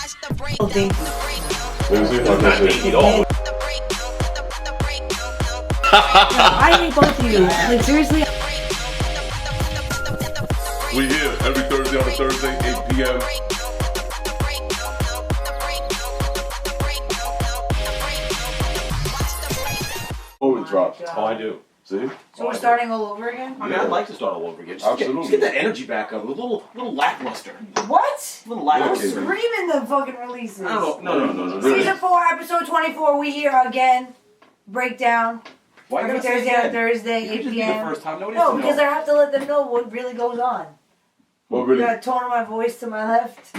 Okay. Let me see if I can say it. I hate both of you. Like, seriously. We here every Thursday on a Thursday, 8 p.m. Before we drop. Oh, I do. See? So we're starting all over again? I mean, I'd like to start all over again. Just Absolutely. get that energy back up. A little lackluster. What? A little I'm lackluster. screaming the fucking releases. I don't know. No. Season 4, episode 24, we here again. Breakdown. Why you Every gotta say Thursday again? on Thursday, You 8 just be the p.m. first time. Nobody No, has to because know. I have to let them know what really goes on. What really? Got a tone of my voice to my left,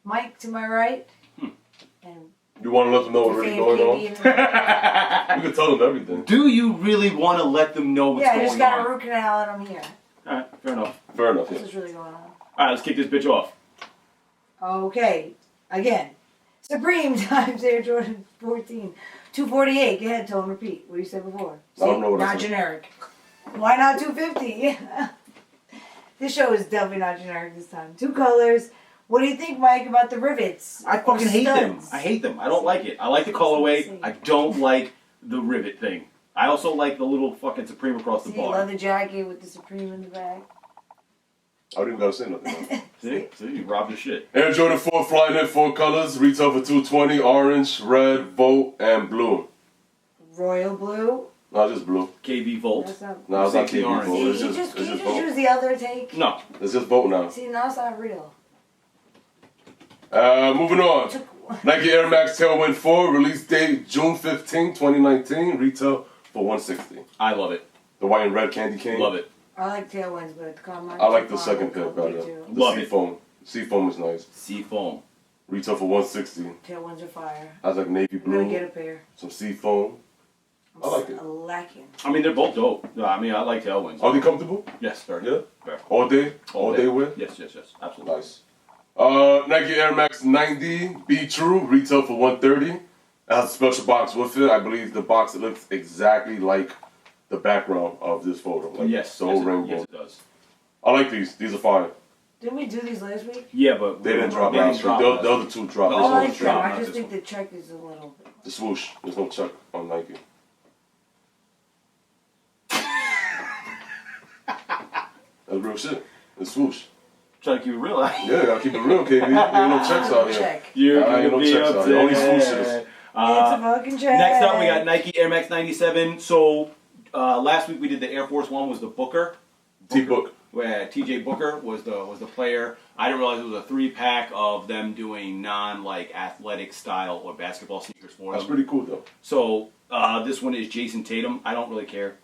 Mike to my right, and You want to let them know what really going on? KB in my You can tell them everything. Do you really want to let them know what's Yeah, I going just got on? a root canal and I'm here. Alright, fair enough. Fair enough, yeah. This is really going on. Alright, let's kick this bitch off. Okay, again. Supreme times Air Jordan 14. 248. Go ahead, Tone, repeat what you said before. I don't know what I Not said. generic. Why not 250? This show is definitely not generic this time. 2 colors. What do you think, Mike, about the rivets? I fucking hate them. Studs? I hate them. I don't like it. I like the colorway. I don't like the rivet thing. I also like the little fucking Supreme across the See, bar. leather jacket with the Supreme in the back. I don't even gotta say nothing. See, you robbed the shit. Air Jordan 4 Flyknit, 4 colors, retail for $220, orange, red, Volt, and blue. Royal blue. No, just blue. KB Volt. That's not... No, it's not Sexy KB orange. Volt. See, It's you just, just, it's you just just Volt. use the other take. No. It's just Volt now. See, now it's not real. Moving on. Nike Air Max Tailwind 4, release date June 15, 2019, retail for $160. I love it. The white and red candy cane. Love it. I like tailwinds, but come on. I like the second pair better. The Love it. Seafoam. Seafoam is nice. Seafoam. Retail for $160. Tailwinds are fire. I was like navy I'm gonna get blue, a pair. some seafoam. I like it. Lacking. I mean, they're both dope. No, I mean, I like tailwinds. Are they comfortable? Yes, very. Yeah. Fair. All day? All day wear? Yes, absolutely. Nice. Nike Air Max 90 Be True, retail for $130. It has a special box with it. I believe the box, it looks exactly like the background of this photo. Like Yes, the whole yes, rainbow. yes, it does. I like these. These are fire. Didn't we do these last week? Yeah, but They didn't drop They last didn't drop week. last The other week. two dropped. The I This other one like one's them. drop, I not just this think one. the check is a little bit. The swoosh. There's no check on Nike. That's real shit. It's swoosh. Trying to keep it real. Yeah, gotta keep it real, KB. There ain't no checks out here. Check. You're Ain't gonna no be checks out here. Only upset. swooshes. It's a fucking check. Next up, we got Nike Air Max 97. So last week we did the Air Force One was the Booker. T-Book. Where TJ Booker was the player. I didn't realize it was a 3-pack of them doing non-like athletic style or basketball sneakers for That's them. pretty cool, though. So this one is Jayson Tatum. I don't really care.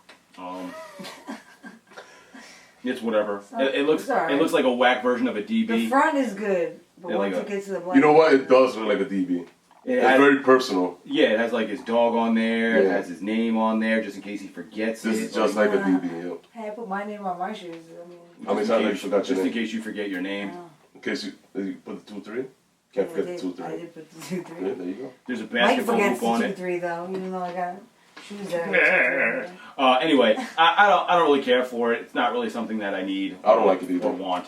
It's whatever. It looks alright. it looks like a whack version of a DB. The front is good, but Yeah, once like it gets to the black. You know what? It does look like a DB. It It's has, very personal. yeah, it has like his dog on there. It Yeah. has his name on there just in case he forgets This it. is just like a DB, yeah. Hey, I put my name on my shoes. I mean, How many Just times in have you case- forgot your Just in name? case you forget your name. In case you put the 2-3? Can't forget the 2-3. I did put the 2-3. Yeah, there you go. There's a Mike basketball forgets hoop on the it. 2-3 though, even though I got shoes there. Anyway, I don't really care for it. It's not really something that I need. I don't like it either. Or want.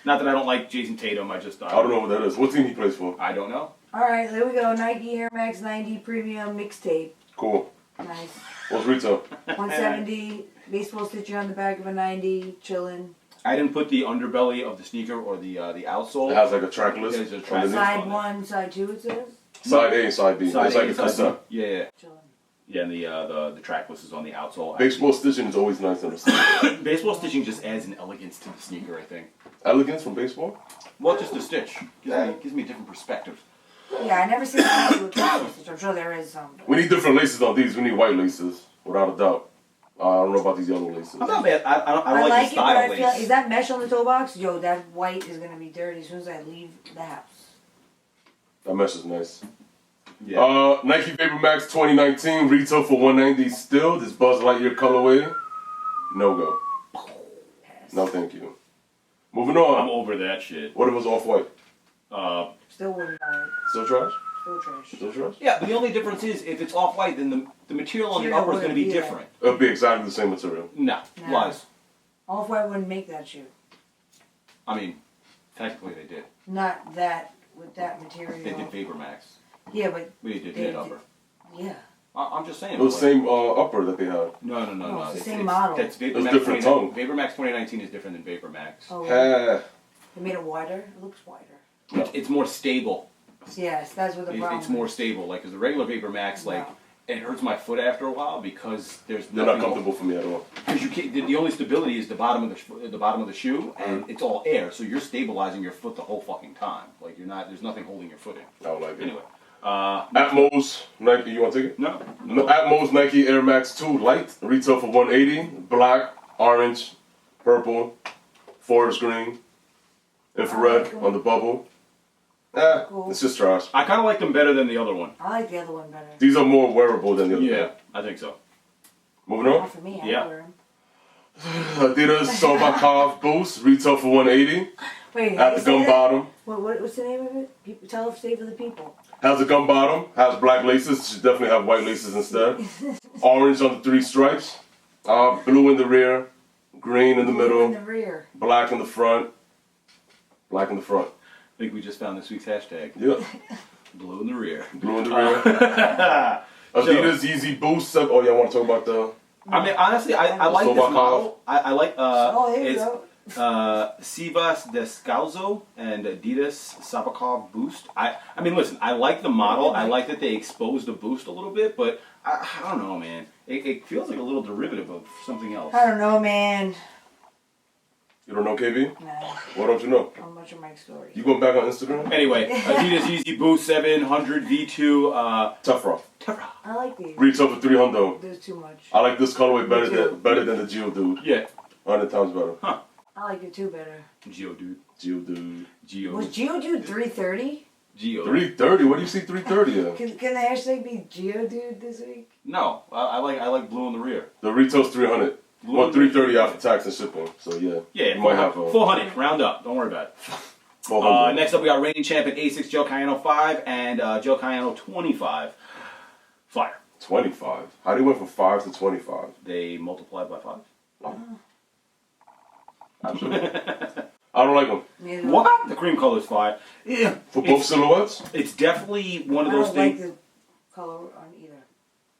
Not that I don't like Jayson Tatum. I I don't know what that is. What team he plays for? I don't know. Alright, there we go. Nike Air Max 90 Premium Mixtape. Cool. Nice. What's retail? 170. Baseball stitching on the back of a 90. Chilling. I didn't put the underbelly of the sneaker or the outsole. It has like a track list. There's a track underneath. list. Side 1, side 2 it says. Side A and side B. Side It's A like a and side cassette. B. Yeah. Chilling. Yeah, and the track list is on the outsole. Baseball stitching is always nice to understand. Baseball stitching just adds an elegance to the sneaker, I think. Elegance from baseball? Well, just a stitch gives me a different perspective. Yeah, I never seen that with baseball stitch. I'm sure there is some. We need different laces on these. We need white laces, without a doubt. I don't know about these yellow laces. I'm not bad. I don't like the it, but style I feel lace. is that mesh on the toe box? Yo, that white is gonna be dirty as soon as I leave the house. That mesh is nice. Yeah. Nike Vapormax 2019, retail for $190 still. This Buzz Lightyear colorway, no go. Pass. No thank you. Moving I'm on. over that shit. What if it was off-white? Still wouldn't buy it. Still trash? Still trash. Still trash? Yeah, but the only difference is if it's off-white, then the material on the Material upper is going to be wouldn't be different. It'll be exactly the same material. No, No. lies. Off-white wouldn't make that shoe. I mean, technically they did. Not that with that material. They did Vapormax. Yeah, but We did knit upper. yeah. I'm just saying. It was the same upper that they had. No. It's the same model. That's It Vapormax. was different tongue. Vapormax 2019 is different than Vapormax. Oh, Yeah. they made it wider. It looks wider. It's more stable. Yes, that's what the problem. It's more stable. Like, because the regular Vapormax, like, it hurts my foot after a while because there's They're not comfortable for me at all. Because you can't. The only stability is the bottom of the shoe, and it's all air. So you're stabilizing your foot the whole fucking time. Like you're not. There's nothing holding your foot in. I don't like it. Anyway. Atmos Nike. You want to take it? No. Atmos Nike Air Max 2 Light. Retail for $180. Black, orange, purple, forest green, infrared on the bubble. Cool. It's just trash. I kind of like them better than the other one. I like the other one better. These are more wearable than the other Yeah, one. I think so. Moving on. Not for me. I Yeah. wear 'em. Adidas Sobakov Boost. Retail for $180. Wait, At the gum bottom. What's the name of it? People, tell us, say for the people. Has a gum bottom. Has black laces. Should definitely have white laces instead. Orange on the 3 stripes. Blue in the rear. Green in the middle. In the rear. Black in the front. Black in the front. I think we just found this week's hashtag. Yep. Blue in the rear. Blue in the rear. Adidas Yeezy Boost. Oh yeah, I want to talk about the. I mean, honestly, I like this Sobakov. model. I like. Oh, there you It's go. Sivasdescalzo and Adidas Sobakov Boost. I mean, listen, I like the model. I like that they exposed the boost a little bit, but I don't know, man. It feels like a little derivative of something else. I don't know, man. You don't know KB? Nah, What don't you know? not much of Mike's story. You going back on Instagram? Anyway, Adidas Yeezy Boost 700 V2 Tephra. Tephra. I like these. Retail for $300. There's too much. I like this colorway Me too. better than the Geodude. Yeah. 100 times better. Huh. I like it too better. Geodude. Geodude. Was Geodude 330? Geo. 330. What do you see 330 at? Can the hashtag be Geodude this week? No, I like blue in the rear. The retail's 300. Blue Well, in the rear. 330 after tax and shipping. So yeah. Yeah, You might have 400. Round up. Don't worry about it. 400. Next up, we got reigning champion Asics Joe Kayano 5 and Joe Kayano 25. Fire. 25. How do you went from 5 to 25? They multiplied by 5. Absolutely. I don't like them. Neither do I. What? The cream color is fire. Yeah. For both silhouettes? It's definitely one I of those don't like things. the color on either.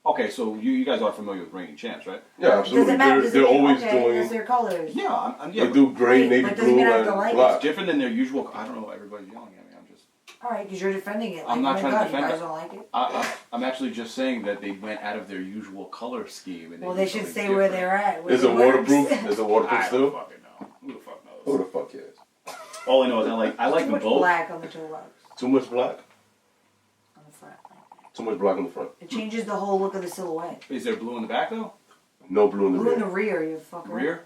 Okay, so you guys are familiar with reigning champs, right? Yeah, absolutely. Doesn't matter. They're always That's doing. their colors. Yeah, They do gray, Right, navy but doesn't blue, mean I have to and like it. black. It's different than their usual. I don't know. Everybody's yelling at me. I'm just. Alright, because you're defending it. Like, I'm not oh my trying to God, defend you guys it. don't like it? I'm actually just saying that they went out of their usual color scheme. And Well, did they should something stay where different. they're at. where Is it works. waterproof? Is it waterproof I don't still? fucking know. Who the fuck knows? Who the fuck cares? All I know is I like Too them much both. black on the toe box. Too much black? On the front. Like that. Too much black on the front. It changes the whole look of the silhouette. Is there blue in the back though? No blue in the Blue in the rear. rear, you fucker. Rear?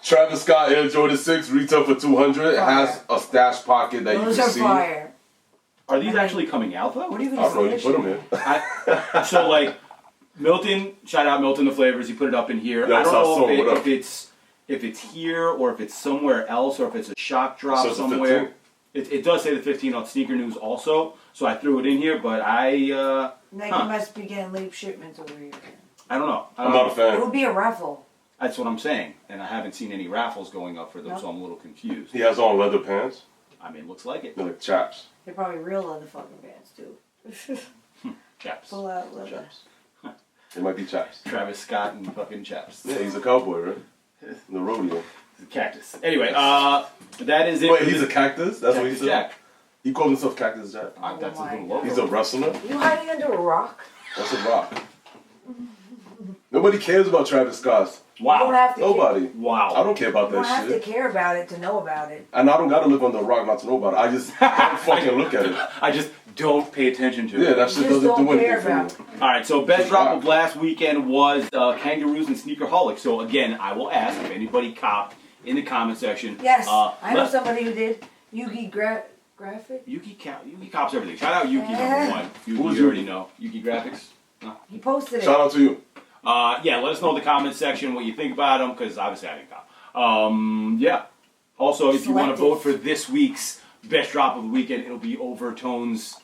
Travis Scott Air Jordan 6 retail for $200. It has a stash pocket that Those you are can see. fire. Are these actually coming out though? What are you I going don't know. to You say? put them here. So like Milton, shout out Milton the Flavors. He put it up in here. Yeah, I don't so know what up? if it's here or if it's somewhere else or if it's a shock drop So it's a somewhere. It does say the 15 on Sneaker News also, so I threw it in here. But Nike Huh. must be getting late shipments over here. I don't know. I'm not a It fan. would be a raffle. That's what I'm saying, and I haven't seen any raffles going up for them, No. so I'm a little confused. He has on leather pants. I mean, looks like it. They're like chaps. They're probably real leather fucking bands too. Chaps. Pull out leather. Chaps. They might be chaps. Travis Scott and fucking chaps. Yeah, he's a cowboy, right? In the rodeo. The cactus. Anyway, that is it. Wait, for he's a this- cactus? That's what he Cactus said? Jack. He calls himself Cactus Jack. That's Oh his new my logo. He's a wrestler? You hiding under a rock? That's a rock. Nobody cares about Travis Scott. You don't Wow. have to Nobody. Wow. I don't care about You don't that have to shit. care about it to know about it. And I don't gotta live under a rock not to know about it. I just don't fucking look at it. I just don't pay attention to Yeah, it. that shit Just doesn't don't do care anything about for me. All right, so best Just drop rock. of last weekend was Kangaroos and Sneakerholics. So again, I will ask if anybody copped in the comment section. Yes, I know let- somebody who did. Yugi Graphic. Yuki cops everything. Shout out Yuki number one. Yuki, Who's you already Yuki? know. Yuki Graphics. No. He posted it. Shout out to you. Yeah, let us know in the comment section what you think about them, because obviously I didn't cop. Yeah. Also, if you want to Selective. vote for this week's best drop of the weekend, it'll be Overtone's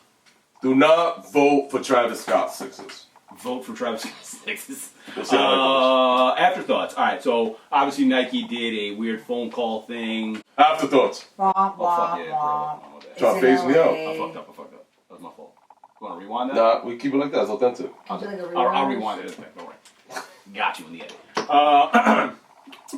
Do not vote for Travis Scott Sixes. vote for Travis Scott Sixes. We'll see how Afterthoughts. All right, so obviously Nike did a weird phone call thing. Afterthoughts. Womp, Oh, fuck womp, yeah, womp. bro. Trying to phase me out. I fucked up. That was my fault. You want to rewind that? Nah, we keep it like that. It's authentic. I'll rewind it. Don't worry. Got you in the edit.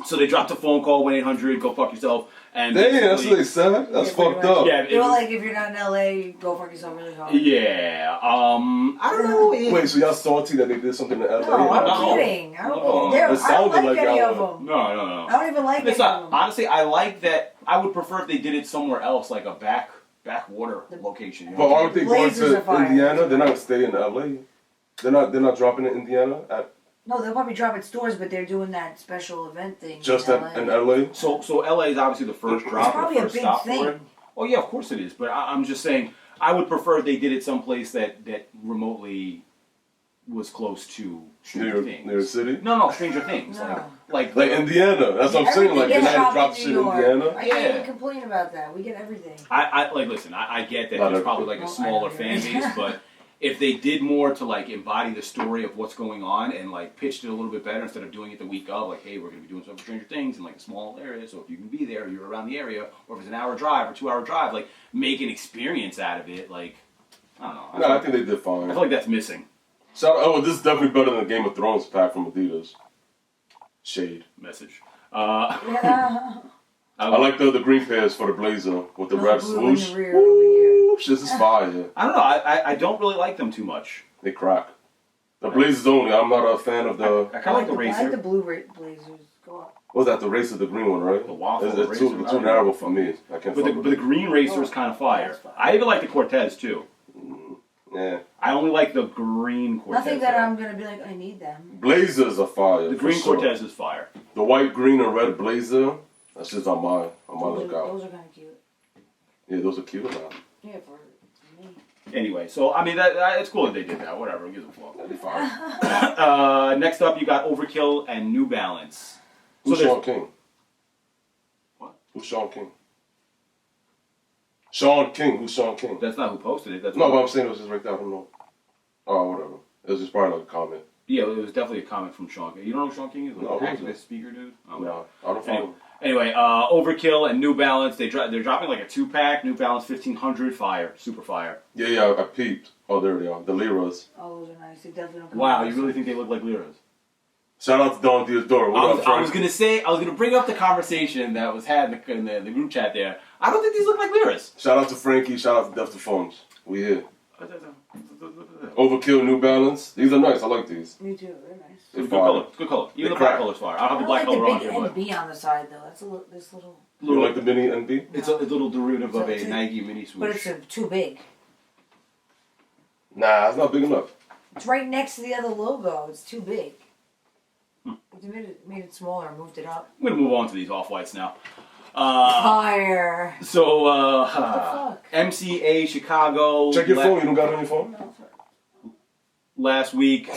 So they dropped a phone call, 1-800, go fuck yourself. And damn, that's what they said? That's fucked up. Yeah, They were like, if you're not in LA, go fuck yourself really hard. Yeah. I don't know. Wait, so y'all salty that they did something in LA? No, I'm No. kidding. I don't, No. I don't sounded like like any y'all of were. them. No. I don't even like It's any not, of them. honestly, I like that. I would prefer if they did it somewhere else, like a backwater location. You know But what I'm aren't they going Blazers are to fire. Indiana? They're not going to stay in LA. They're not dropping in Indiana No, they'll probably drop at stores, but they're doing that special event thing. just in in LA. So LA is obviously the first drop, probably the a first big stop thing. for it. Oh yeah, of course it is. But I'm just saying, I would prefer if they did it someplace that remotely was close to Stranger Things. Near the city? No, Stranger Things. No. Like Indiana. That's what I'm saying. Like, they're Everything gets not dropped drop in shit New in York. Indiana. I Yeah. can't even complain about that. We get everything. I like listen. I get that Not there's probably like a everything. smaller I fan don't base, either. but if they did more to like embody the story of what's going on and like pitched it a little bit better instead of doing it the week of, like, hey, we're going to be doing some Stranger Things in like a small area, so if you can be there, you're around the area, or if it's an hour drive or 2 hour drive, like make an experience out of it. Like, I don't know. No, I think they did I fine. feel like that's missing. This is definitely better than the Game of Thrones pack from Adidas. Shade. Message. Yeah. I like the green pairs for the blazer with the red blue in swoosh. the rear over here. Whoosh, this is fire. I don't know. I don't really like them too much. They crack. The blazers only. I'm not a fan of the. I kind of like the I like racer. the blue blazers. Go up. What was that? The racer, the green one, right? The waffle It's racer. too narrow for me. I can't. But fuck with the it. green racer is kind of fire. That's fire. I even like the Cortez too. Yeah. I only like the green Cortez. Nothing that though. I'm gonna be like, I need them. Blazers are fire. The for green sure. Cortez is fire. The white, green, and red blazer. That's just on my lookout. Those are kind of cute. Yeah, those are cute now. Yeah, for me. Anyway, so I mean that it's cool that they did that. Whatever, who gives a fuck. That'd be fine. Next up, you got Overkill and New Balance. Who's there's- Sean King? What? Who's Sean King? Sean King. Who's Sean King? That's not who posted it. That's No, but I'm saying it was just right there. I don't know. Oh, whatever. It was just probably like a comment. yeah, it was definitely a comment from Sean King. You don't know who Sean King is? No, The who is activist it? speaker dude. Oh, No, I don't follow. Anyway, Overkill and New Balance. They're dropping like a 2-pack. New Balance 1500 fire, super fire. Yeah, I peeped. Oh, there they are. The Liras. Oh, those are nice. They definitely don't come Wow, out. you really think they look like liras? Shout out to Don Theodore. What up, I was Frank? gonna bring up the conversation that was had in the group chat there. I don't think these look like liras. Shout out to Frankie. Shout out to Def the Phones. We here. Overkill, New Balance. These are nice. I like these. Me too. They're nice. They're Good fire. color, good color. Even They the black crack. color's fire. I don't have I the don't black like color on the here, big but NB on the side though. That's this little. You like the mini NB? it's a little derivative of a So- Nike mini swoosh. But it's too big. Nah, it's not big enough. It's right next to the other logo. It's too big. They made it smaller, moved it up. I'm gonna move on to these off-whites now. Fire. So, What the fuck? MCA Chicago. Check your phone. You don't got it on your phone? Last week.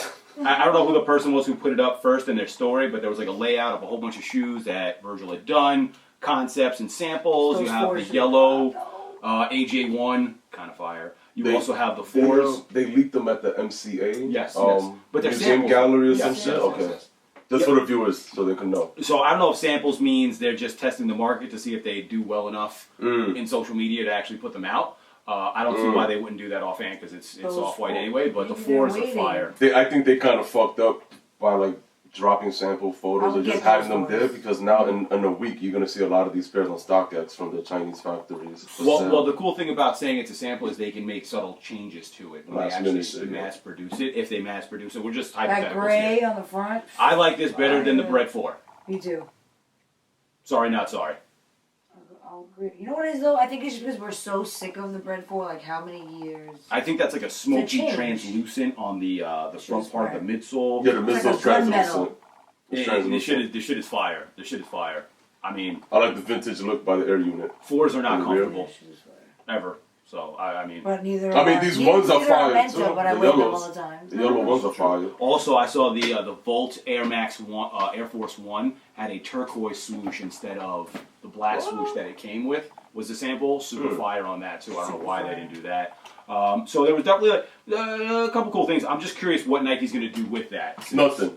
I don't know who the person was who put it up first in their story, but there was like a layout of a whole bunch of shoes that Virgil had done, concepts and samples. Those You have four the shoes. yellow AJ1, kind of fire. You They- also have the fours. They leaked them at the MCA. Yes, But they're museum samples. gallery or Yes, some yes, shit. yes, Okay. yes. Just for the viewers, so they can know. So I don't know if samples means they're just testing the market to see if they do well enough in social media to actually put them out. I don't see why they wouldn't do that offhand because it's Those off-white four- anyway. But the maybe they're fours are waiting. fire. I think they kind of fucked up by like dropping sample photos I or would just get having those them there photos. because now in a week you're gonna see a lot of these pairs on StockX from the Chinese factories. for sale. Well, the cool thing about saying it's a sample is they can make subtle changes to it when Last they actually minute shit, yeah. mass produce it. If they mass produce it, we're just That hypotheticals gray here. on the front. I like this better than the Bread 4. Me too. Sorry, not sorry. I'll agree. You know what it is though? I think it's just because we're so sick of the bread for like how many years? I think that's like a smoky change. translucent on the front Shit's part of the midsole. Yeah, the It's like midsole's a gunmetal. translucent. It's translucent. This shit is fire. This shit is fire. I mean, I like the vintage look by the Air Unit. fours are not In the rear. comfortable ever. So I mean. But neither. I mean, these ones are fire meant too. to, but I The wear them yellows. all the time. The yellow ones are fire. Also, I saw the Volt Air Max Air Force One had a turquoise swoosh instead of the black swoosh that it came with. Was the sample super fire on that too? I don't know why they didn't do that. So there was definitely like, a couple cool things. I'm just curious what Nike's going to do with that. Nothing.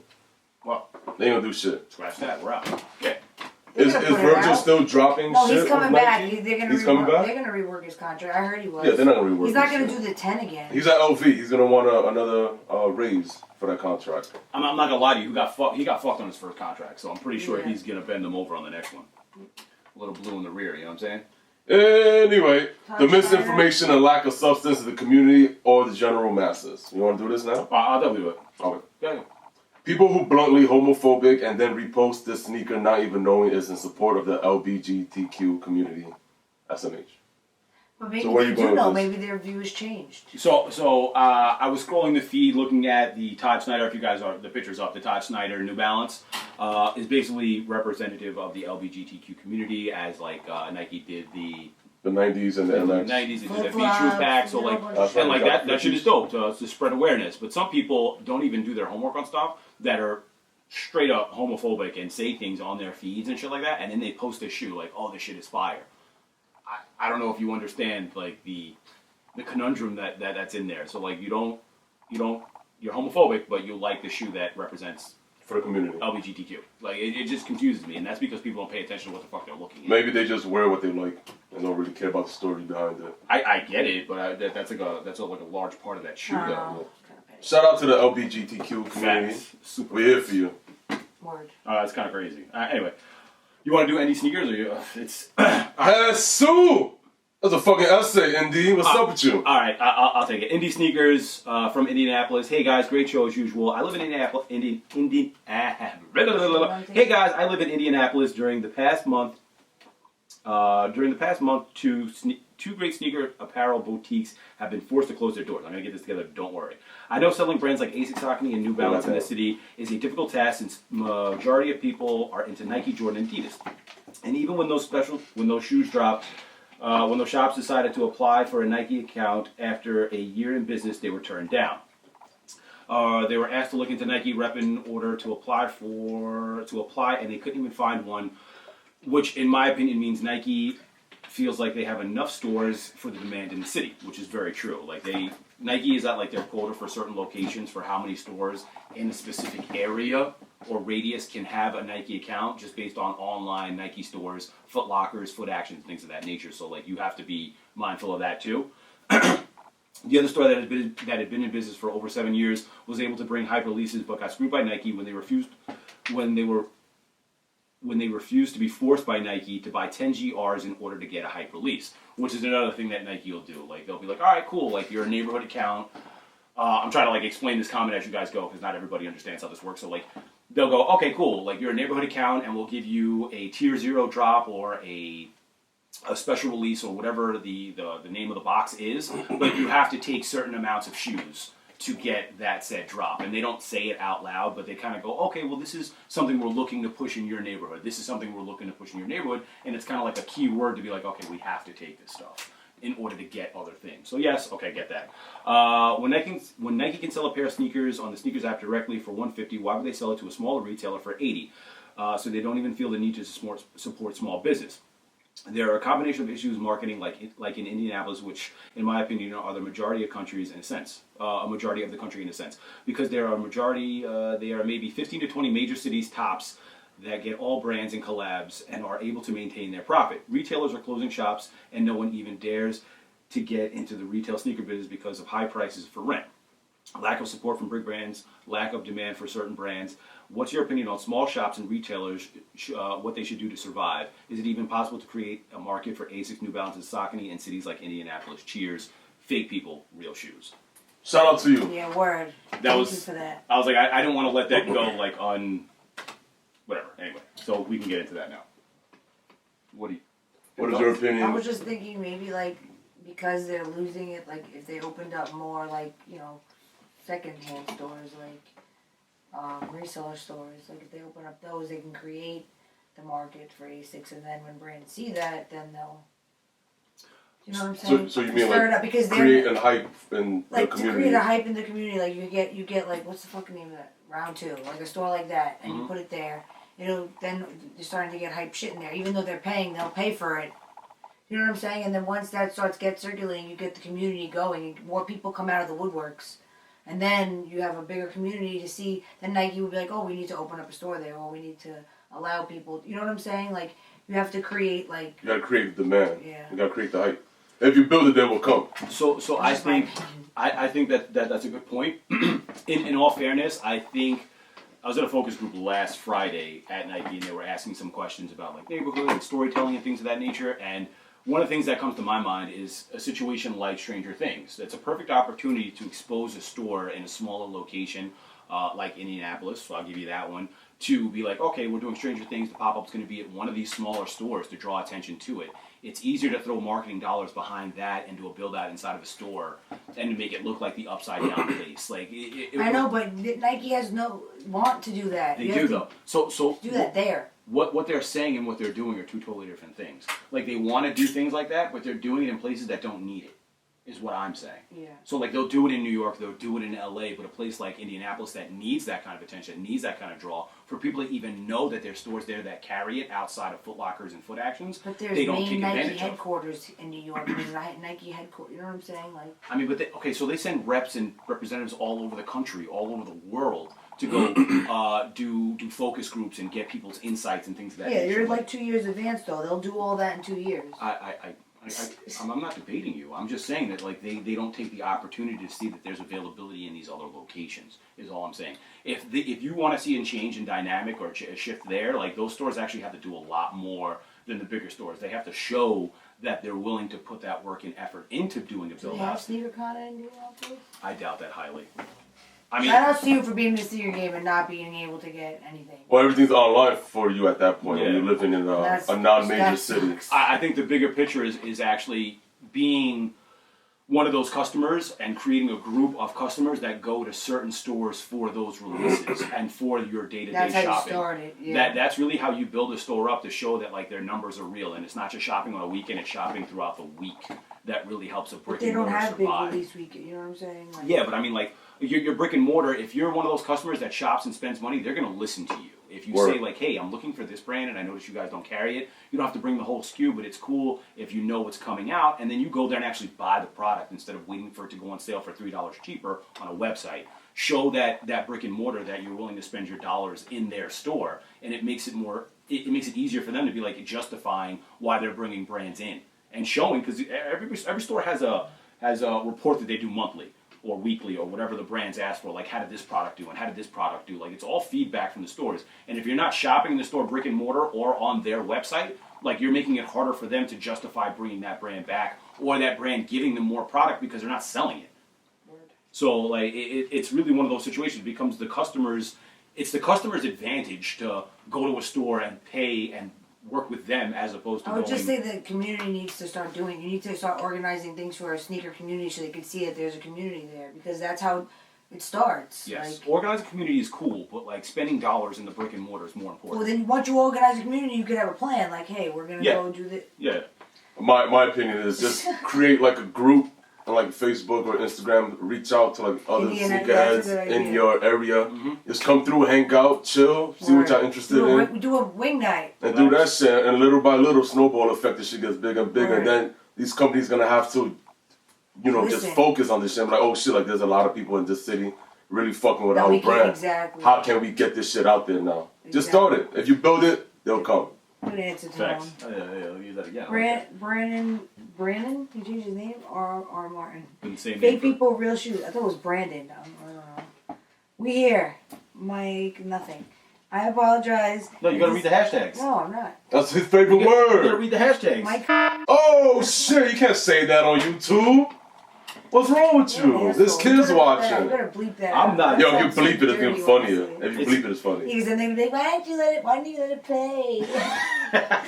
Well, They ain't gonna do shit. scratch that. We're out. Okay. They're Is gonna put it Virgil out. still dropping No, shit he's coming with back. Nike? They're gonna He's coming back? They're gonna rework his contract. I heard he was. Yeah, they're not gonna rework He's not his gonna shit. do the 10 again. He's at LV. He's gonna want another raise for that contract. I'm not gonna lie to you. He got fucked on his first contract, so I'm pretty sure Yeah. he's gonna bend him over on the next one. A little blue in the rear, you know what I'm saying? Anyway, the Touch misinformation and lack of substance in the community or the general masses. You want to do this now? I'll definitely do it. Okay. Yeah. People who bluntly homophobic and then repost this sneaker not even knowing is in support of the LGBTQ community. SMH. But maybe So where they you do going know. with this? Maybe their view has changed. So I was scrolling the feed looking at the Todd Snyder, if you guys are, the picture's up, the Todd Snyder New Balance is basically representative of the LGBTQ community as like Nike did the 90s and the Air Max. 90s, they did the Flip-flops, Be True pack, so you know, like, a bunch of and like shit. that shit is dope to spread awareness, but some people don't even do their homework on stuff that are straight up homophobic and say things on their feeds and shit like that, and then they post a shoe like, oh, this shit is fire. I don't know if you understand like the conundrum that's in there. So like you're homophobic, but you like the shoe that represents For the community. LGBTQ. Like it just confuses me, and that's because people don't pay attention to what the fuck they're looking at. Maybe they just wear what they like and don't really care about the story behind it. I get it, but that's like a large part of that shoe I though. don't know. It's kinda petty. Shout out to the LGBTQ community. Facts. Super. We're here for you. Word. It's kind of crazy. Anyway, you want to do indie sneakers or you? It's Sue! That's a fucking essay, ND. What's up with you? All right, I'll take it. Indie Sneakers from Indianapolis. Hey guys, great show as usual. I live in Indianapolis. Hey guys, I live in Indianapolis. During the past month, two great sneaker apparel boutiques have been forced to close their doors. I'm gonna get this together. Don't worry. I know selling brands like Asics, Saucony, and New Balance in the city is a difficult task since majority of people are into Nike, Jordan, and Adidas. And even when those shoes drop. When those shops decided to apply for a Nike account after a year in business, they were turned down. They were asked to look into Nike rep in order to apply, and they couldn't even find one, which in my opinion means Nike feels like they have enough stores for the demand in the city, which is very true. Like Nike is at like their quota for certain locations for how many stores in a specific area or radius can have a Nike account just based on online Nike stores, Foot Lockers, Foot Actions, things of that nature. So like you have to be mindful of that too. The other store that had been in business for over 7 years was able to bring hype releases, but got screwed by Nike when they refused to be forced by Nike to buy 10 GRs in order to get a hype release, which is another thing that Nike will do. Like they'll be like, all right, cool, like you're a neighborhood account. I'm trying to like explain this comment as you guys go because not everybody understands how this works. So like they'll go, okay, cool, like you're a neighborhood account and we'll give you a tier 0 drop or a special release or whatever the name of the box is, but you have to take certain amounts of shoes to get that said drop. And they don't say it out loud, but they kind of go, okay, well, this is something we're looking to push in your neighborhood. This is something we're looking to push in your neighborhood. And it's kind of like a key word to be like, okay, we have to take this stuff in order to get other things. So yes, okay, get that. When Nike can sell a pair of sneakers on the sneakers app directly for $150, why would they sell it to a smaller retailer for $80? So they don't even feel the need to support small business. There are a combination of issues marketing, like in Indianapolis, which, in my opinion, are the majority of countries in a sense, a majority of the country in a sense, because there are maybe 15 to 20 major cities tops that get all brands and collabs and are able to maintain their profit. Retailers are closing shops, and no one even dares to get into the retail sneaker business because of high prices for rent. Lack of support from big brands, lack of demand for certain brands. What's your opinion on small shops and retailers, what they should do to survive? Is it even possible to create a market for Asics, New Balance, and Saucony in cities like Indianapolis? Cheers. Fake people, real shoes. Shout out to you. Yeah, word. Thank you for that. I was like, I don't want to let that go like on, whatever. Anyway, so we can get into that now. What is your I opinion? was just thinking maybe like because they're losing it, like if they opened up more like, you know, secondhand stores, like reseller stores, like if they open up those, they can create the market for Asics, and then when brands see that, then they'll, you know what I'm saying? So you mean Stir it like up because create a hype in like the to community? create a hype in the community, like you get like, what's the fucking name of that? Round 2, like a store like that, and you put it there. Then you're starting to get hype shit in there. Even though they're paying, they'll pay for it. You know what I'm saying? And then once that starts get circulating, you get the community going, and more people come out of the woodworks. And then you have a bigger community to see. Then Nike would be like, oh, we need to open up a store there, or we need to allow people. You know what I'm saying? Like you have to create like. You gotta create the demand. Yeah. You gotta create the hype. If you build it, they will come. So I That's my think opinion. I think that's a good point. in all fairness, I think I was at a focus group last Friday at Nike, and they were asking some questions about like neighborhood and storytelling and things of that nature. And one of the things that comes to my mind is a situation like Stranger Things. That's a perfect opportunity to expose a store in a smaller location, like Indianapolis. So I'll give you that one. To be like, okay, we're doing Stranger Things. The pop-up's going to be at one of these smaller stores to draw attention to it. It's easier to throw marketing dollars behind that and do a build-out inside of a store and to make it look like the upside-down place. Like I know, but Nike has no want to do that. They You do have though. to So do that there. what they're saying and what they're doing are two totally different things. Like they want to do things like that, but they're doing it in places that don't need it. Is what I'm saying. Yeah. So like they'll do it in New York, they'll do it in LA, but a place like Indianapolis that needs that kind of attention, needs that kind of draw, for people to even know that there's stores there that carry it outside of Foot Lockers and Foot Actions, But there's they don't main take Nike advantage of. headquarters in New York. There's Nike headquarters. You know what I'm saying? Like. I mean, okay, so they send reps and representatives all over the country, all over the world to go do focus groups and get people's insights and things of that Yeah, nature. you're like 2 years advanced though. They'll do all that in 2 years. I'm not debating you. I'm just saying that like they don't take the opportunity to see that there's availability in these other locations. Is all I'm saying. If you want to see a change in dynamic or a shift there, like those stores actually have to do a lot more than the bigger stores. They have to show that they're willing to put that work and effort into doing a Do they build have out. sneaker con in Indianapolis? I doubt that highly. I mean, Shout out to you for being in the sneaker game and not being able to get anything. Well, everything's online for you at that point when Yeah. you're living in That's- a non-major that city. sucks. I think the bigger picture is actually being one of those customers and creating a group of customers that go to certain stores for those releases and for your day-to-day That's how you shopping. started. Yeah. That's really how you build a store up to show that like their numbers are real, and it's not just shopping on a weekend; it's shopping throughout the week. That really helps a But brick they and don't mortar have big survive. release weekend. You know what I'm saying? Like, Yeah, but I mean, like your brick and mortar. If you're one of those customers that shops and spends money, they're going to listen to you. If you Word. say like, "Hey, I'm looking for this brand, and I notice you guys don't carry it," you don't have to bring the whole SKU, but it's cool if you know what's coming out, and then you go there and actually buy the product instead of waiting for it to go on sale for $3 cheaper on a website. Show that brick and mortar that you're willing to spend your dollars in their store, and it makes it more. It makes it easier for them to be like justifying why they're bringing brands in and showing, because every store has a report that they do monthly or weekly or whatever the brands ask for, like how did this product do and how did this product do. Like it's all feedback from the stores. And if you're not shopping in the store brick and mortar or on their website, like you're making it harder for them to justify bringing that brand back or that brand giving them more product because they're not selling it. So like it's really one of those situations. It becomes it's the customer's advantage to go to a store and pay and work with them as opposed to I would going. just say the community needs to start doing. You need to start organizing things for a sneaker community so they can see that there's a community there, because that's how it starts. Yes, Like, organizing a community is cool, but like spending dollars in the brick and mortar is more important. well, then once you organize a community, you could have a plan. Like, hey, we're gonna Yeah. go do this. Yeah. My opinion is just create like a group on like Facebook or Instagram. Reach out to like other Indiana, that's a good sneakerheads in idea. your area. Just come through, hang out, chill, see what y'all interested in. We do a wing night. And do that shit, and little by little, snowball effect, this shit gets bigger and bigger. Right. And then these companies gonna have to, just Listen. focus on this shit. Like, oh shit, like there's a lot of people in this city really fucking with That our we can- brand. exactly. How can we get this shit out there now? Just Exactly. start it. If you build it, they'll come. Good answer to Facts. him. Oh, yeah, I'll use that again. Brandon, you changed his name? R. Martin. Been the same name Fake for- people, real shoes. I thought it was Brandon. I don't know. We here. Mike, nothing. I apologize. No, you gotta read the hashtags. No, I'm not. That's his favorite You gotta word. read the hashtags. Mike. Oh shit, you can't say that on YouTube. What's wrong with you? This kid's You watching. better bleep that. I'm not- That Yo, if you sounds so bleep it, it's dirty, even funnier. honestly. If you It's- bleep it, it's funny. Because then they're like, why didn't you let it play?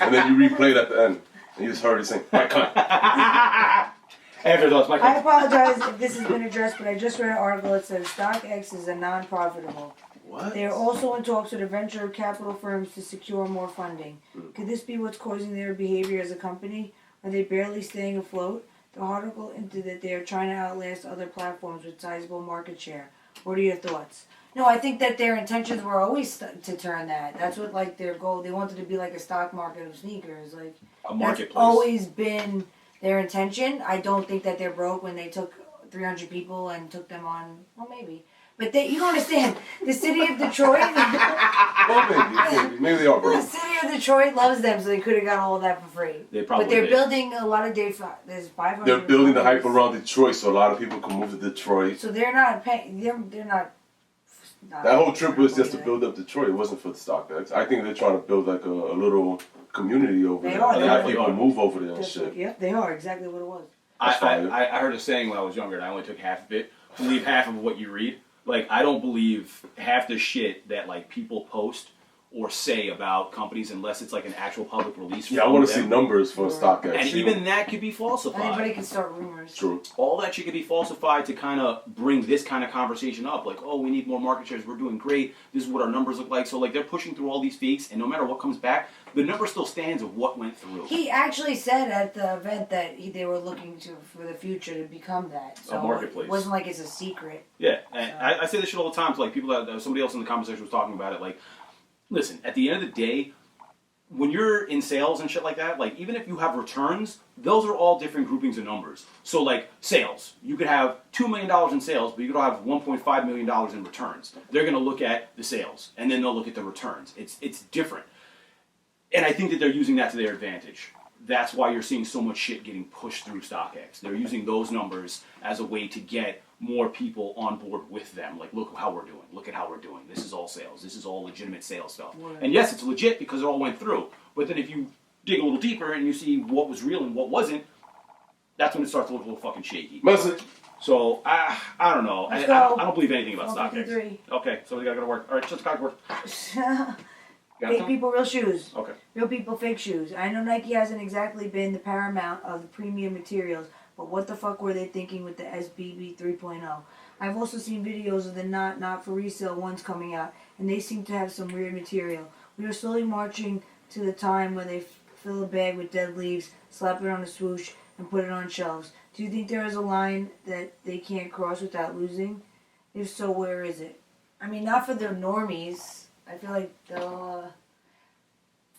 And then you replay it at the end. And you just heard it saying, my cunt. After those, my I apologize if this has been addressed, but I just read an article that says StockX is a non-profitable. What? They are also in talks with venture capital firms to secure more funding. Hmm. Could this be what's causing their behavior as a company? Are they barely staying afloat? The article hinted that they are trying to outlast other platforms with sizable market share. What are your thoughts? No, I think that their intentions were always to turn that. That's what like their goal. They wanted to be like a stock market of sneakers. Like a that's marketplace. always been their intention. I don't think that they're broke when they took 300 people and took them on. Well, maybe. But you don't understand. The city of Detroit, Well, maybe they are, bro. the city of Detroit loves them, so they could have got all that for free. They probably But they're did. building a lot of there's 500. They're building the hype around Detroit, so a lot of people can move to Detroit. So they're not paying. They're not. That whole trip was just to build up Detroit. It wasn't for the StockX. I think they're trying to build like a little community over They there. are, And they have are. people move over there and That's shit. what, yep, they are exactly what it was. I heard a saying when I was younger, and I only took half of it. Believe half of what you read. Like, I don't believe half the shit that, like, people post or say about companies unless it's, like, an actual public release. Yeah, I want to see numbers for StockX. And too. even that could be falsified. Anybody can start rumors. True. All that shit could be falsified to kind of bring this kind of conversation up. Like, oh, we need more market shares. We're doing great. This is what our numbers look like. So, like, they're pushing through all these fakes, and no matter what comes back, the number still stands of what went through. He actually said at the event that they were looking for the future to become that. So A marketplace. It wasn't like it's a secret. Yeah, and I say this shit all the time to, like, people that somebody else in the conversation was talking about it. Like, listen, at the end of the day, when you're in sales and shit like that, like, even if you have returns, those are all different groupings of numbers. So, like, sales. You could have $2 million in sales, but you could have $1.5 million in returns. They're going to look at the sales, and then they'll look at the returns. It's different. And I think that they're using that to their advantage. That's why you're seeing so much shit getting pushed through StockX. They're using those numbers as a way to get more people on board with them. Like, look how we're doing. Look at how we're doing. This is all sales. This is all legitimate sales stuff. Right. And yes, it's legit because it all went through. But then if you dig a little deeper and you see what was real and what wasn't, that's when it starts to look a little fucking shaky. Message. So, I don't know. I don't believe anything about StockX. 153. Okay, so we gotta go to work. All right, shut the cock work. Fake people, real shoes. Okay. Real people, fake shoes. I know Nike hasn't exactly been the paramount of the premium materials, but what the fuck were they thinking with the SBB 3.0? I've also seen videos of the not for resale ones coming out, and they seem to have some weird material. We are slowly marching to the time where they fill a bag with dead leaves, slap it on a swoosh, and put it on shelves. Do you think there is a line that they can't cross without losing? If so, where is it? I mean, not for the normies. I feel like they'll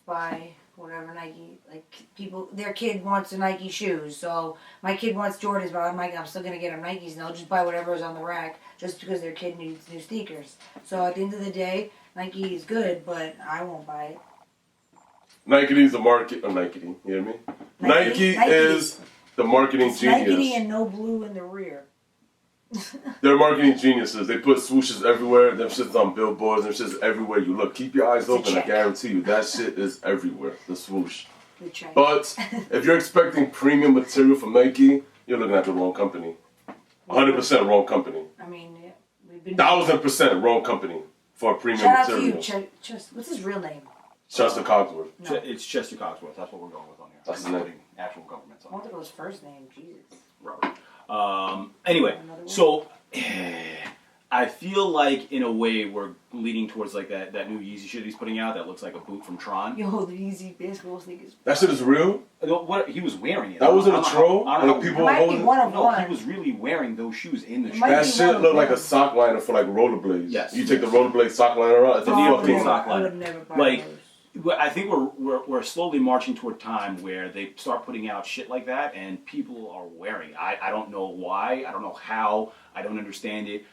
buy whatever Nike, like, people, their kid wants the Nike shoes, so my kid wants Jordans, but I'm still going to get them Nikes, and they'll just buy whatever is on the rack just because their kid needs new sneakers. So at the end of the day, Nike is good, but I won't buy it. Nike is the market. Oh, Nike. You hear me? Nike is the marketing It's genius. Nike and no blue in the rear. They're marketing geniuses. They put swooshes everywhere. Them shit's on billboards. Them shit's everywhere you look. Keep your eyes It's a open. I check. guarantee you that shit is everywhere. The swoosh. The check. But if you're expecting premium material from Nike, you're looking at the wrong company. 100% wrong company. I mean, yeah, we've been. 1000% wrong company for premium Shout out to material. you, what's his real name? Chester Cogsworth. No. It's Chester Cogsworth. That's what we're going with on here. That's I'm not the putting actual governments I on want to go his first name, Jesus. Robert. Anyway, Another one? so I feel like in a way we're leading towards like that new Yeezy shit he's putting out that looks like a boot from Tron. Yo, the Yeezy basketball sneakers. That shit is real? What he was wearing it. That wasn't a I don't troll? know. I don't Like know. people It might be holding one of No, one. he was really wearing those shoes in the It shoe. might That be shit one of looked like them. a sock liner for like rollerblades. Yes. You take the rollerblade sock liner out, it's a Oh, I would fucking never- sock I liner. would never buy Like, those. I think we're slowly marching toward time where they start putting out shit like that and people are wearing it. I don't know why. I don't know how. I don't understand it.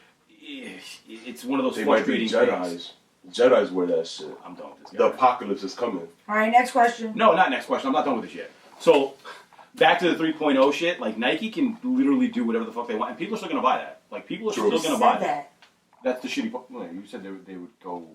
It's one of those They might be frustrating things. Jedis. Jedis wear that shit. I'm done with this guy. The apocalypse is coming. All right, next question. No, not next question. I'm not done with this yet. So, back to the 3.0 shit. Like, Nike can literally do whatever the fuck they want, and people are still going to buy that. Like, people are True. still Who going to said buy that. that? That's the shitty part. Well, you said they would go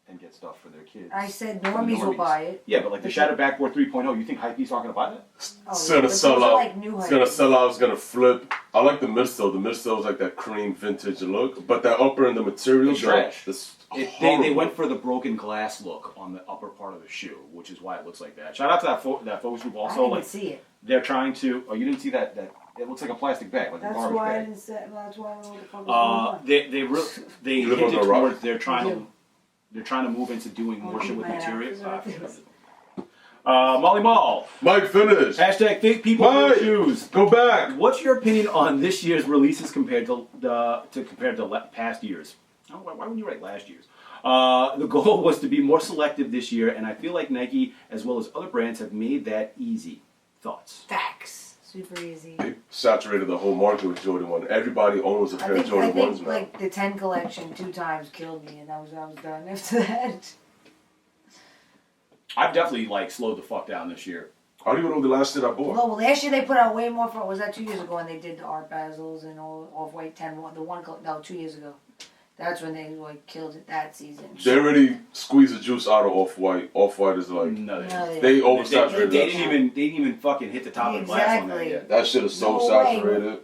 and get stuff for their kids. I said For the normies will buy it. Yeah, but like the Shadow Backboard 3.0, you think Hypebeast aren't going to buy that? Oh, It's yeah, gonna but sell those are out. like new It's hype. gonna sell out. It's gonna flip. I like the midsole. The midsole is like that cream vintage look, but that upper and the material, It's trash. It's They horrible. went for the broken glass look on the upper part of the shoe, which is why it looks like that. Shout out to that focus group I also. didn't Like even see it. they're trying to. Oh, you didn't see that? It looks like a plastic bag, like a That's garbage why I bag. didn't say. That's why I don't know what the fuck was going on. They You live on hinted the rock? towards they're I trying do. to move into doing more I'll shit keep with my eye out, materials. 'cause Molly Mall. Mike, finish. Hashtag fake people Mike, wear shoes. go back. What's your opinion on this year's releases compared to past years? Oh, why wouldn't you write last year's? The goal was to be more selective this year, and I feel like Nike, as well as other brands, have made that easy. Thoughts? Facts. Super easy. They saturated the whole market with Jordan 1. Everybody owns a pair of Jordan 1s now. Like the 10 collection 2 times killed me, and I was done after that. I've definitely like slowed the fuck down this year. I don't even know the last shit I bought. Well, last year they put out way more for. Was that 2 years ago when they did the art Basels and all off-white 10? The one, no, 2 years ago. That's when they like killed it that season. They already squeezed the juice out of Off-White. Off-White is like... No, they oversaturated they that didn't even fucking hit the top of the glass on that yet. That shit is so saturated.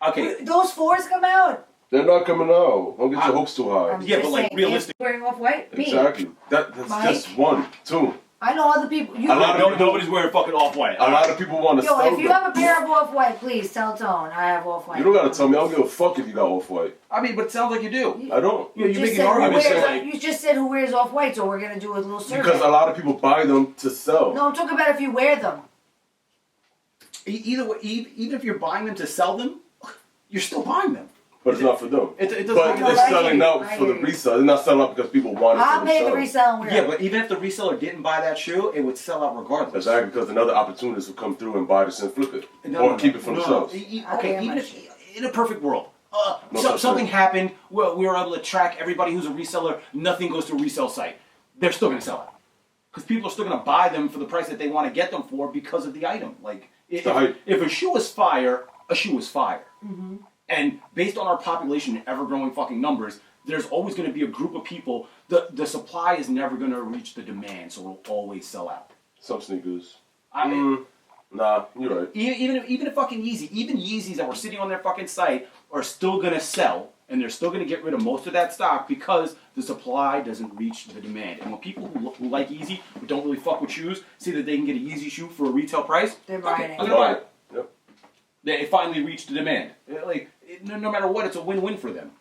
Okay. Those 4s come out. They're not coming out. Don't get your hopes too high. Yeah, but like realistic. Wearing Off-White? Me. Exactly. That's Mike. just 1, 2. I know other people. Nobody's wearing fucking Off-White. A lot of people want to Yo, sell if you them. have a pair of Off-White, please tell Tone I have Off-White. You don't gotta tell me. I don't give a fuck if you got Off-White. I mean, but it sounds like you do. I don't. You're just making said an who argument. wears- You just said who wears Off-White, so we're gonna do a little survey. Because a lot of people buy them to sell. No, I'm talking about if you wear them. Either way, even if you're buying them to sell them, you're still buying them. But it's not for them. It doesn't But matter. they're selling out for the resale. They're not selling out because people want it I'll for pay the themselves. resale and wear Yeah, it. but even if the reseller didn't buy that shoe, it would sell out regardless. Exactly, because another opportunist will come through and buy this and flip it. No, or keep it for themselves. Okay, even if in a perfect world, No, that's something true. happened where we were able to track everybody who's a reseller. Nothing goes to a resale site. They're still going to sell it because people are still going to buy them for the price that they want to get them for because of the item. Like if a shoe is fire, a shoe is fire. Mm-hmm. And based on our population and ever-growing fucking numbers, there's always going to be a group of people. The supply is never going to reach the demand, so it'll always sell out. Some sneakers. I mean, Nah, you're right. even a fucking Yeezy, even Yeezys that were sitting on their fucking site are still going to sell, and they're still going to get rid of most of that stock because the supply doesn't reach the demand. And when people who like Yeezy but don't really fuck with shoes see that they can get a Yeezy shoe for a retail price, They're buying it. I'm gonna buy it. Yep. They finally reached the demand. No matter what, it's a win-win for them.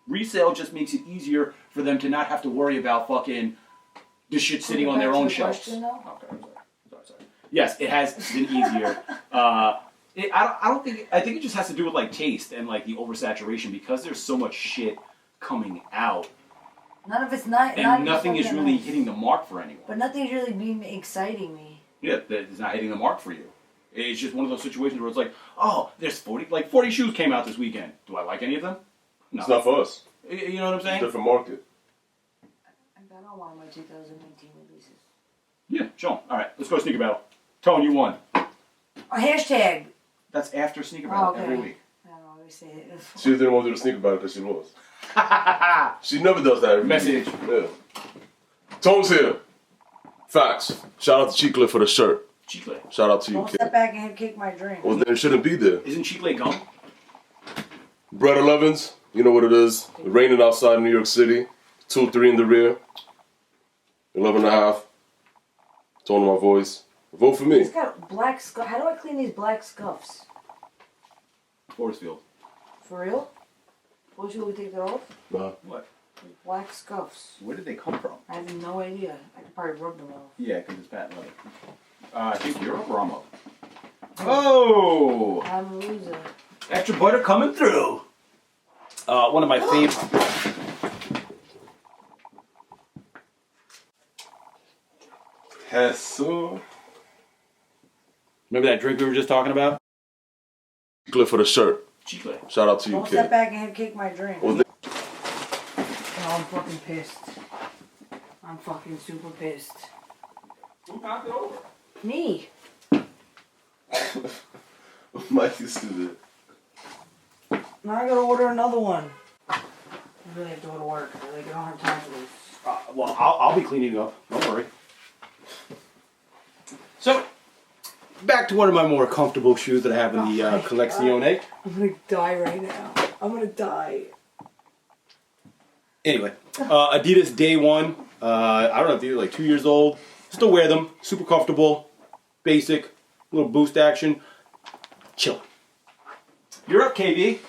Resale just makes it easier for them to not have to worry about fucking this shit sitting on their own shelves. Question, though? Okay, I'm sorry. Yes, it has been easier. I think it just has to do with like taste and like the oversaturation because there's so much shit coming out None of it's not. and nothing is really hitting the mark for anyone. But nothing's really being exciting me. Yeah, it's not hitting the mark for you. It's just one of those situations where it's like, oh, there's 40 shoes came out this weekend. Do I like any of them? No. It's not for us. You know what I'm It's saying? a different market. I don't want my 2019 releases. Yeah, show 'em. All right, let's go to Sneaker Battle. Tone, you won. A hashtag. That's after Sneaker Battle every week. I don't always say it. She didn't want to do the sneaker about it because she lost. She never does that every Message. week. Yeah. Tone's here. Facts. Shout out to Chicle for the shirt. Chicle. Shout out to you, Don't kid. step back and head kick my drink. Well, then it shouldn't be there. Isn't Chicle gum? Bread 11s, you know what it is. It's raining outside in New York City. 2-3 in the rear. 11.5. Tone of my voice. Vote for me. It's got black scuff. How do I clean these black scuffs? Forestfield. For real? What should we take that off? Nah. What? Black scuffs. Where did they come from? I have no idea. I could probably rub them off. Yeah, because it's patent leather. I think you're up or I'm up. Oh! I'm a loser. Extra butter coming through. One of my favorite. Hessel. Remember that drink we were just talking about? Chicle for the shirt. Chicle. Shout out to you, Don't step kid. back and head kick my drink. Well, Oh, I'm fucking pissed. I'm fucking super pissed. Who knocked it over? Me. Mike used to do that. Now I gotta order another one. I really have to go to work. I don't have time for this. Well, I'll be cleaning up. Don't worry. So, back to one of my more comfortable shoes that I have in the Collezione. I'm gonna die right now. I'm gonna die. Anyway, Adidas Day One. I don't know if they're like 2 years old. Still wear them. Super comfortable. Basic. Little boost action. Chill. You're up, KB.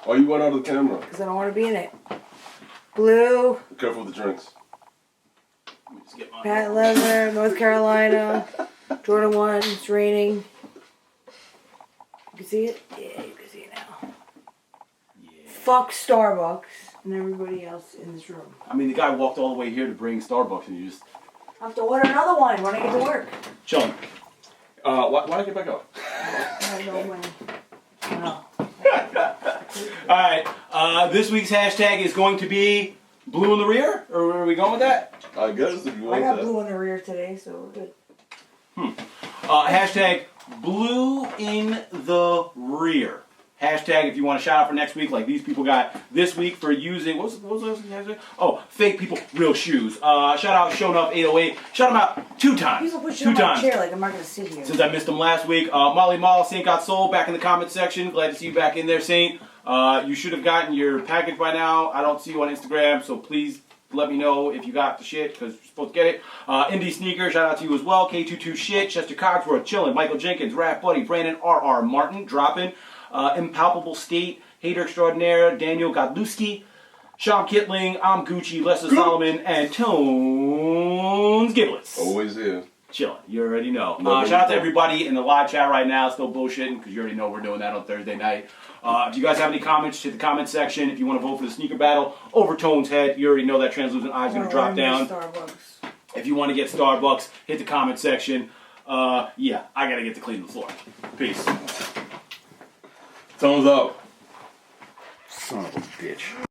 Oh, you went out of the camera. Because I don't want to be in it. Blue, Be careful with the drinks. patent leather, North Carolina, Jordan 1, it's raining. You can see it? Yeah, you can see it now. Yeah. Fuck Starbucks. and everybody else in this room. I mean, the guy walked all the way here to bring Starbucks, and you just I have to order another one when I get to work. chilling. Why don't I get back up? I have no money. No. All right. This week's hashtag is going to be blue in the rear, or are we going with that? I guess if you I want got that. blue in the rear today, so we're good. Hashtag blue in the rear. Hashtag if you want to shout out for next week, like these people got this week for using, what was the hashtag? Oh, fake people, real shoes. Shout out Shown Up 808. Shout them out 2 times. People push Two on my times. chair like I'm not going to sit here. Since I missed them last week. Molly Mall, Saint Got Soul, back in the comment section. Glad to see you back in there, Saint. You should have gotten your package by now. I don't see you on Instagram, so please let me know if you got the shit, because you're supposed to get it. Indie Sneaker, shout out to you as well. K22 Shit, Chester Cogsworth, Chillin', Michael Jenkins, Raph Buddy, Brandon R.R. Martin, dropping. Impalpable State, Hater Extraordinaire, Daniel Godlewski, Sean Kitling, I'm Gucci, Lester Solomon, and Tones Giblets. Always here. Chillin', you already know. No, Shout out to everybody in the live chat right now, still bullshitting, because you already know we're doing that on Thursday night. If you guys have any comments, hit the comment section. If you want to vote for the sneaker battle over Tone's head, you already know that translucent eye is going to drop down. Starbucks. If you want to get Starbucks, hit the comment section. Yeah, I got to get to clean the floor. Peace. Thumbs up. Son of a bitch.